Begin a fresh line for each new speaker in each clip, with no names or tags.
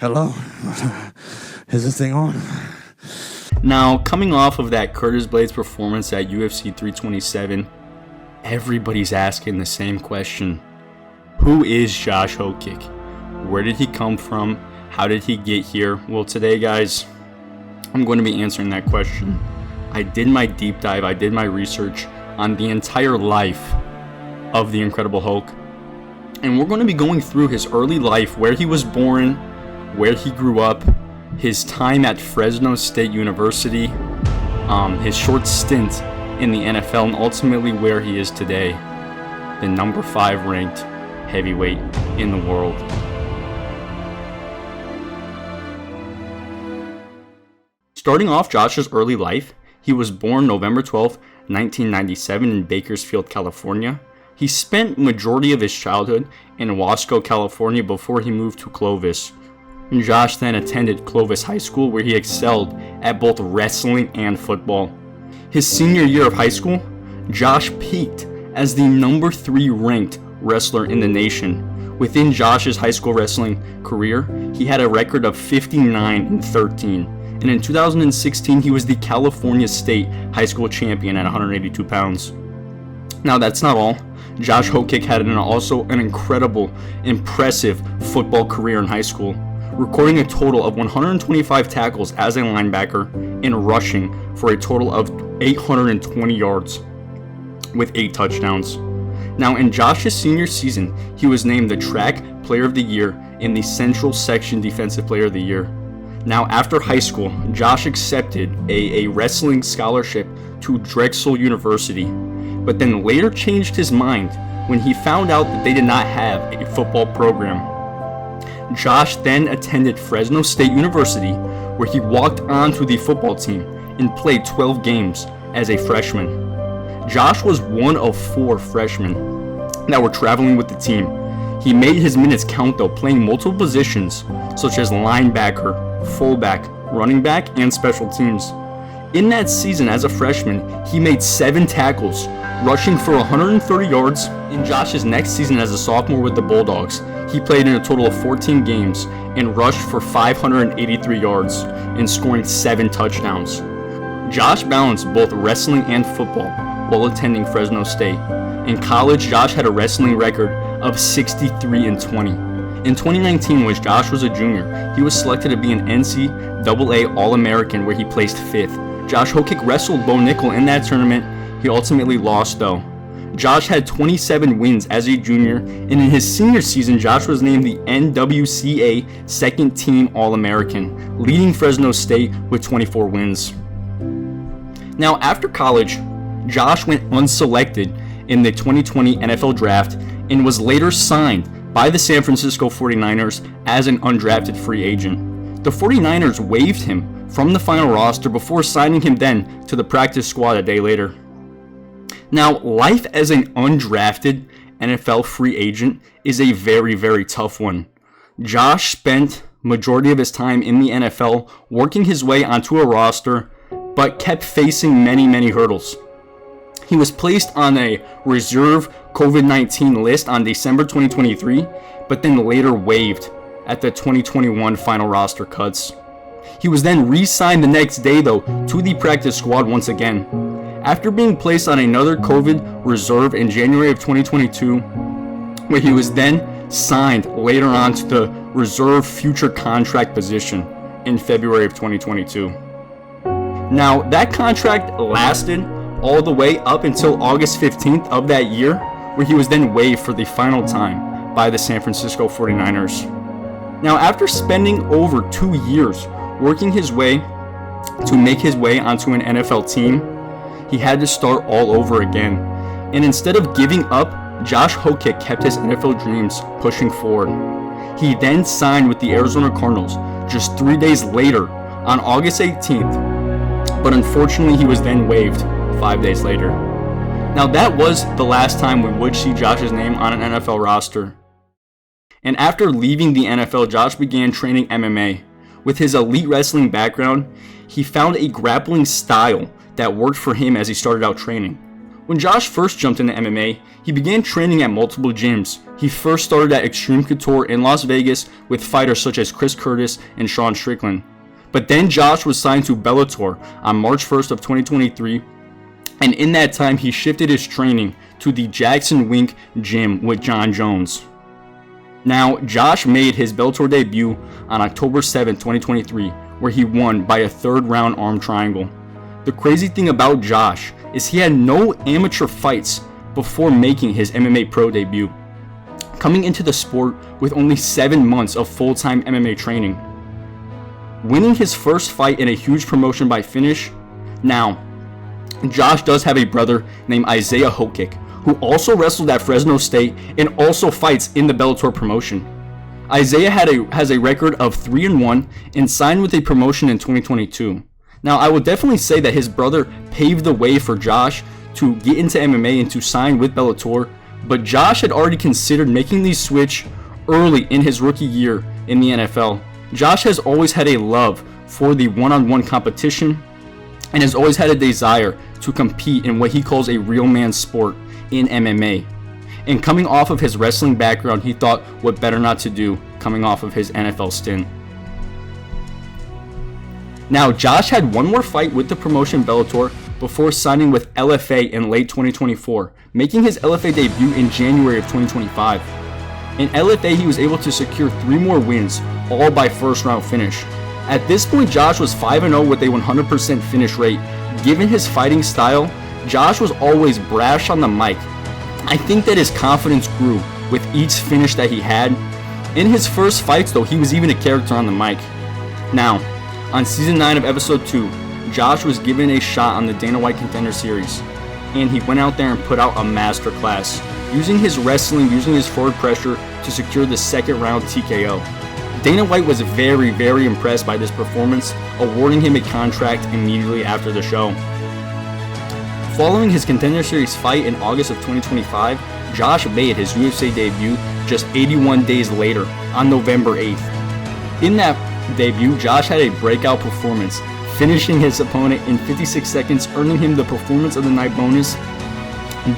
Hello? Is this thing on?
Now, coming off of that Curtis Blaydes performance at UFC 327, everybody's asking the same question. Who is Josh Hokit? Where did he come from? How did he get here? Well, today, guys, I'm going to be answering that question. I did my deep dive, I did my research on the entire life of the Incredible Hok. And we're going to be going through his early life, where he was born, where he grew up, his time at Fresno State University, his short stint in the NFL, and ultimately where he is today, the number 5 ranked heavyweight in the world. Starting off Josh's early life, he was born November 12, 1997 in Bakersfield, California. He spent majority of his childhood in Wasco, California before he moved to Clovis. Josh then attended Clovis High School, where he excelled at both wrestling and football. His senior year of high school, Josh peaked as the number 3 ranked wrestler in the nation. Within Josh's high school wrestling career, he had a record of 59-13. And in 2016, he was the California State High School champion at 182 pounds. Now, that's not all. Josh Hokit had also an incredible, impressive football career in high school, recording a total of 125 tackles as a linebacker and rushing for a total of 820 yards with 8 touchdowns. Now, in Josh's senior season, he was named the Track Player of the Year and the Central Section Defensive Player of the Year. Now, after high school, Josh accepted a wrestling scholarship to Drexel University, but then later changed his mind when he found out that they did not have a football program. Josh then attended Fresno State University, where he walked onto the football team and played 12 games as a freshman. Josh was one of 4 freshmen that were traveling with the team. He made his minutes count though, playing multiple positions such as linebacker, fullback, running back, and special teams. In that season as a freshman, he made 7 tackles, rushing for 130 yards. In Josh's next season as a sophomore with the Bulldogs, he played in a total of 14 games and rushed for 583 yards and scoring 7 touchdowns. Josh balanced both wrestling and football while attending Fresno State. In college, Josh had a wrestling record of 63-20. In 2019, when Josh was a junior, he was selected to be an NCAA All-American, where he placed 5th. Josh Hokit wrestled Bo Nickel in that tournament. He ultimately lost though. Josh had 27 wins as a junior, and in his senior season, Josh was named the NWCA Second Team All-American, leading Fresno State with 24 wins. Now, after college, Josh went unselected in the 2020 NFL Draft and was later signed by the San Francisco 49ers as an undrafted free agent. The 49ers waived him from the final roster before signing him then to the practice squad a day later. Now, life as an undrafted NFL free agent is a very, very tough one. Josh spent majority of his time in the NFL working his way onto a roster, but kept facing many hurdles. He was placed on a reserve COVID-19 list on December 2023, but then later waived at the 2021 final roster cuts. He was then re-signed the next day though to the practice squad once again. After being placed on another COVID reserve in January of 2022, where he was then signed later on to the reserve future contract position in February of 2022. Now, that contract lasted all the way up until August 15th of that year, where he was then waived for the final time by the San Francisco 49ers. Now, after spending over 2 years working his way to make his way onto an NFL team, he had to start all over again. And instead of giving up, Josh Hokit kept his NFL dreams pushing forward. He then signed with the Arizona Cardinals just 3 days later on August 18th, but unfortunately he was then waived 5 days later. Now, that was the last time we would see Josh's name on an NFL roster. And after leaving the NFL, Josh began training MMA. With his elite wrestling background, he found a grappling style that worked for him as he started out training. When Josh first jumped into MMA, he began training at multiple gyms He first started at Extreme Couture in Las Vegas with fighters such as Chris Curtis and Sean Strickland. But then Josh was signed to Bellator on March 1st of 2023, and in that time he shifted his training to the Jackson Wink gym with John Jones. Now, Josh made his Bellator debut on October 7, 2023, where he won by a third-round arm triangle. The crazy thing about Josh is he had no amateur fights before making his MMA pro debut, coming into the sport with only 7 months of full-time MMA training. Winning his first fight in a huge promotion by finish. Now, Josh does have a brother named Isaiah Hokit, who also wrestled at Fresno State and also fights in the Bellator promotion. Isaiah has a record of 3-1 and signed with a promotion in 2022. Now, I would definitely say that his brother paved the way for Josh to get into MMA and to sign with Bellator, but Josh had already considered making the switch early in his rookie year in the NFL. Josh has always had a love for the one-on-one competition and has always had a desire to compete in what he calls a real man sport in MMA. And coming off of his wrestling background, he thought what better not to do coming off of his NFL stint. Now, Josh had one more fight with the promotion Bellator before signing with LFA in late 2024, making his LFA debut in January of 2025. In LFA, he was able to secure 3 more wins, all by first round finish. At this point, Josh was 5-0 with a 100% finish rate. Given his fighting style, Josh was always brash on the mic. I think that his confidence grew with each finish that he had. In his first fights though, he was even a character on the mic. Now, on season 9 of episode 2, Josh was given a shot on the Dana White Contender Series, and he went out there and put out a master class, using his wrestling, using his forward pressure to secure the second round TKO. Dana White was very, very impressed by this performance, awarding him a contract immediately after the show. Following his Contender Series fight in August of 2025, Josh made his UFC debut just 81 days later on November 8th. In that debut, Josh had a breakout performance, finishing his opponent in 56 seconds, earning him the Performance of the Night bonus,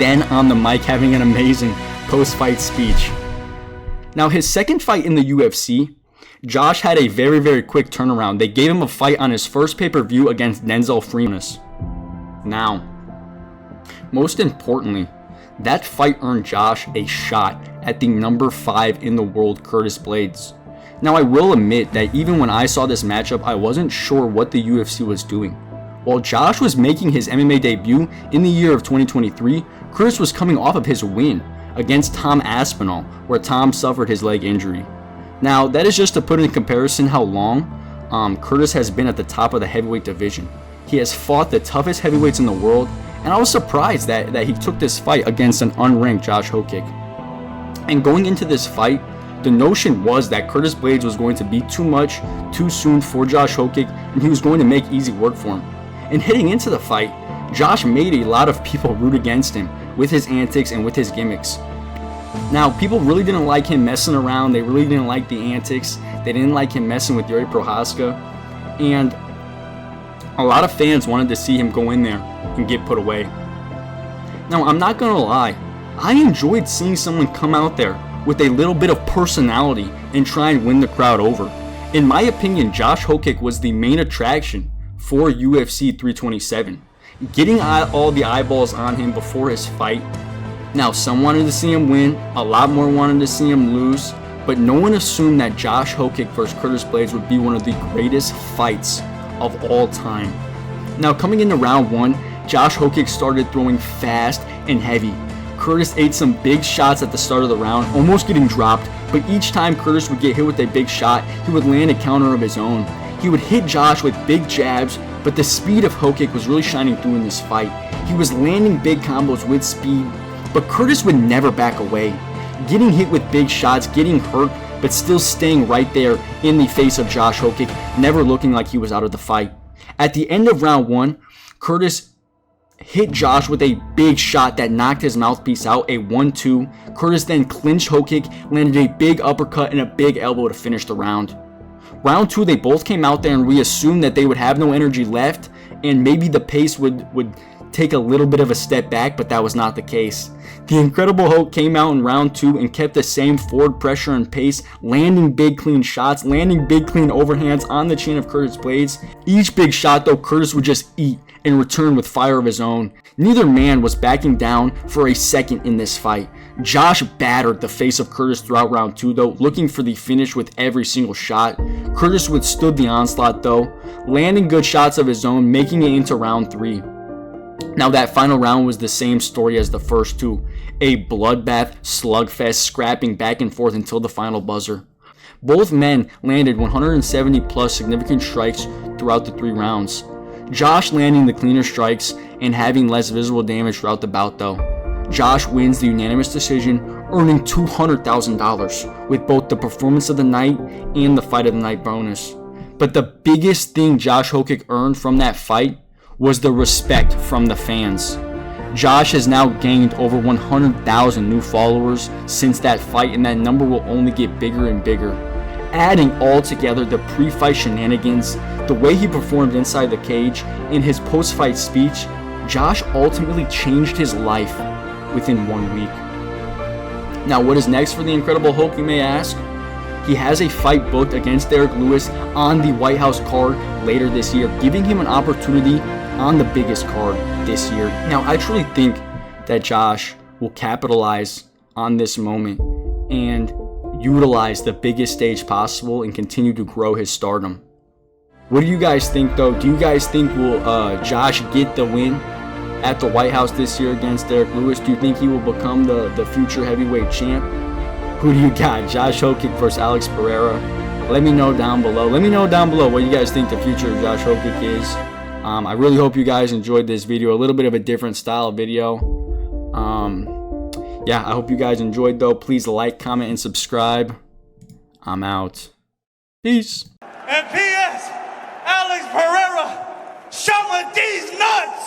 then on the mic having an amazing post-fight speech. Now, his second fight in the UFC, Josh had a very, very quick turnaround. They gave him a fight on his first pay-per-view against Denzel Freeman. Now, most importantly, that fight earned Josh a shot at the number 5 in the world, Curtis Blaydes. Now, I will admit that even when I saw this matchup, I wasn't sure what the UFC was doing. While Josh was making his MMA debut in the year of 2023, Curtis was coming off of his win against Tom Aspinall, where Tom suffered his leg injury. Now, that is just to put in comparison how long Curtis has been at the top of the heavyweight division. He has fought the toughest heavyweights in the world, and I was surprised that he took this fight against an unranked Josh Hokit. And going into this fight, the notion was that Curtis Blaydes was going to be too much, too soon for Josh Hokit, and he was going to make easy work for him. And heading into the fight, Josh made a lot of people root against him with his antics and with his gimmicks. Now, people really didn't like him messing around. They really didn't like the antics. They didn't like him messing with Yuri Prohaska. And a lot of fans wanted to see him go in there and get put away. Now, I'm not going to lie. I enjoyed seeing someone come out there with a little bit of personality and try and win the crowd over. In my opinion, Josh Hokit was the main attraction for UFC 327. Getting all the eyeballs on him before his fight. Now, some wanted to see him win, a lot more wanted to see him lose, but no one assumed that Josh Hokit versus Curtis Blaydes would be one of the greatest fights of all time. Now, coming into round 1, Josh Hokit started throwing fast and heavy. Curtis ate some big shots at the start of the round, almost getting dropped, but each time Curtis would get hit with a big shot, he would land a counter of his own. He would hit Josh with big jabs, but the speed of Hokit was really shining through in this fight. He was landing big combos with speed, but Curtis would never back away. Getting hit with big shots, getting hurt, but still staying right there in the face of Josh Hokit, never looking like he was out of the fight. At the end of round 1, Curtis hit Josh with a big shot that knocked his mouthpiece out, a 1-2. Curtis then clinched Hokit, landed a big uppercut and a big elbow to finish the round. Round 2, they both came out there and we assumed that they would have no energy left and maybe the pace would take a little bit of a step back, but that was not the case. The Incredible Hok came out in round 2 and kept the same forward pressure and pace, landing big clean shots, landing big clean overhands on the chin of Curtis Blaydes. Each big shot though, Curtis would just eat and return with fire of his own. Neither man was backing down for a second in this fight. Josh battered the face of Curtis throughout round 2 though, looking for the finish with every single shot. Curtis withstood the onslaught though, landing good shots of his own, making it into round 3. Now that final round was the same story as the first 2. A bloodbath, slugfest, scrapping back and forth until the final buzzer. Both men landed 170 plus significant strikes throughout the 3 rounds. Josh landing the cleaner strikes and having less visible damage throughout the bout though. Josh wins the unanimous decision, earning $200,000 with both the performance of the night and the fight of the night bonus. But the biggest thing Josh Hokit earned from that fight was the respect from the fans. Josh has now gained over 100,000 new followers since that fight, and that number will only get bigger and bigger. Adding all together the pre-fight shenanigans, the way he performed inside the cage, and his post-fight speech, Josh ultimately changed his life within 1 week. Now, what is next for the Incredible Hok, you may ask? He has a fight booked against Derek Lewis on the White House card later this year, giving him an opportunity on the biggest card this year. Now, I truly think that Josh will capitalize on this moment and utilize the biggest stage possible and continue to grow his stardom. What do you guys think though? Do you guys think will Josh get the win at the White House this year against Derek Lewis? Do you think he will become the future heavyweight champ? Who do you got? Josh Hokit versus Alex Pereira? Let me know down below. Let me know down below what you guys think the future of Josh Hokit is. I really hope you guys enjoyed this video. A little bit of a different style video. Yeah, I hope you guys enjoyed though. Please like, comment, and subscribe. I'm out. Peace.
And P.S. Alex Pereira, show me these nuts!